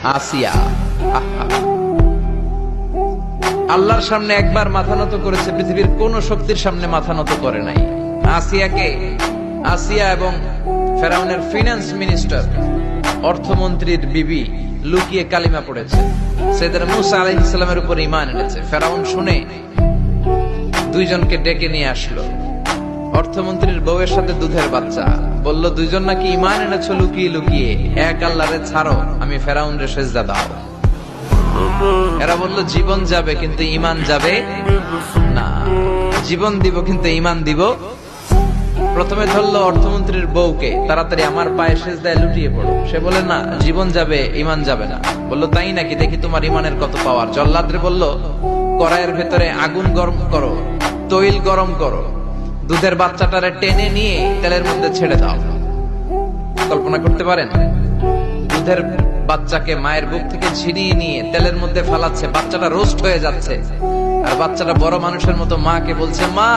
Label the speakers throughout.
Speaker 1: আসিয়া আল্লাহর সামনে একবার মাথা নত করেছে, পৃথিবীর কোন শক্তির সামনে মাথা নত করে নাই। আসিয়া এবং ফেরাউনের ফিনান্স মিনিস্টার, অর্থমন্ত্রীর বিবি লুকিয়ে কালিমা পড়েছে, সাইয়েদনা মূসা আলাইহিস সালামের উপর ঈমান এনেছে। ফেরাউন শুনে দুইজনকে ডেকে নিয়ে আসলো। অর্থমন্ত্রীর বউয়ের সাথে দুধের বাচ্চা, বলল দুইজন নাকি ঈমান এনেছো লুকিয়ে লুকিয়ে, এক আল্লাহরে ছাড়ো, আমি ফেরাউনরে সেজদা দাও। এরা বলল জীবন যাবে কিন্তু ঈমান যাবে না, জীবন দিব কিন্তু ঈমান দিব। প্রথমে ধরলো অর্থমন্ত্রীর বউকে, তাড়াতাড়ি আমার পায়ে সেজদায় লুটিয়ে পড়ো। সে বলে না, জীবন যাবে ঈমান যাবে না। বলল তাই নাকি, দেখি তোমার ঈমানের কত পাওয়ার। জল্লাদরে বলল কড়াইয়ের ভেতরে আগুন গরম করো, তৈল গরম করো, দুধের বাচ্চাটারে টেনে নিয়ে তেলের মধ্যে ছেড়ে দাও। কল্পনা করতে পারেন? দুধের বাচ্চাকে মায়ের বুক থেকে ছিনিয়ে নিয়ে তেলের মধ্যে ফালাচ্ছে, বাচ্চাটা রোস্ট হয়ে যাচ্ছে, আর বাচ্চাটা বড় মানুষের মতো মাকে বলছে, মা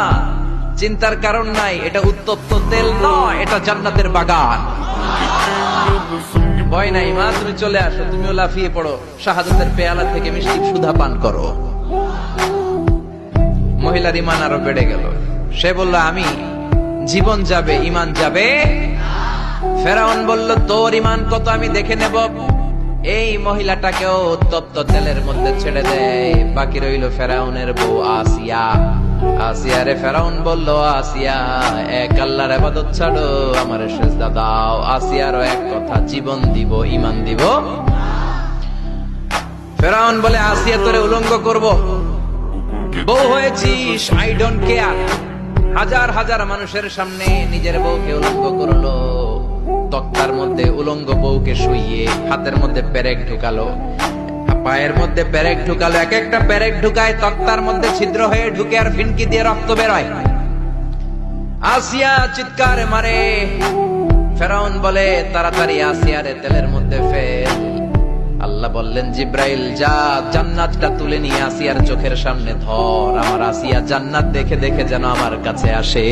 Speaker 1: চিন্তার কারণ নাই, এটা উত্তপ্ত তেল নয়, এটা জান্নাতের বাগান। ভয় নাই মা, তুমি চলে আসো, তুমিও লাফিয়ে পড়ো, শাহাদাতের পেয়ালা থেকে মিষ্টি সুধা পান করো। মহিলার ঈমান আরো বেড়ে গেল। সে বলল আমি জীবন যাবে ঈমান যাবে। ফেরাউন বলল তোর ঈমান কত আমি দেখে নেব। এই মহিলাটাকেও উত্তপ্ত তেলের মধ্যে ছেড়ে দেয়। বাকি রইল ফেরাউনের বউ আসিয়া। আসিয়ারে ফেরাউন বলল, আসিয়া এক আল্লাহর ইবাদত ছাড়ো, আমারে সেজদা দাও। আসিয়ারও এক কথা, জীবন দিব ঈমান দিব। ফেরাউন বলে, আসিয়া তোরে উলঙ্গ করব, বউ হয়েছিস, আই ডোন্ট কেয়ার। হাজার হাজার মানুষের সামনে নিজের বউকে উলঙ্গ করলো। তক্তার মধ্যে উলঙ্গ বউকে শুইয়ে হাতের মধ্যে পেরেক ঢুকালো, পায়ের মধ্যে পেরেক ঢুকালো। এক একটা পেরেক ঢুকায় তক্তার মধ্যে ছিদ্র হয়ে ঢুকে আর ফিনকি দিয়ে রক্ত বেরোয়। আসিয়া চিৎকার মারে। ফেরাউন বলে তাড়াতাড়ি আসিয়ারে তেলের মধ্যে ফেল। আল্লাহ বললেন জিব্রাইল যা, জান্নাতটা তুলে নিয়ে আসিয়ার চোখের সামনে ধর, আমার আসিয়া জান্নাত দেখে দেখে যেন আমার কাছে আসে।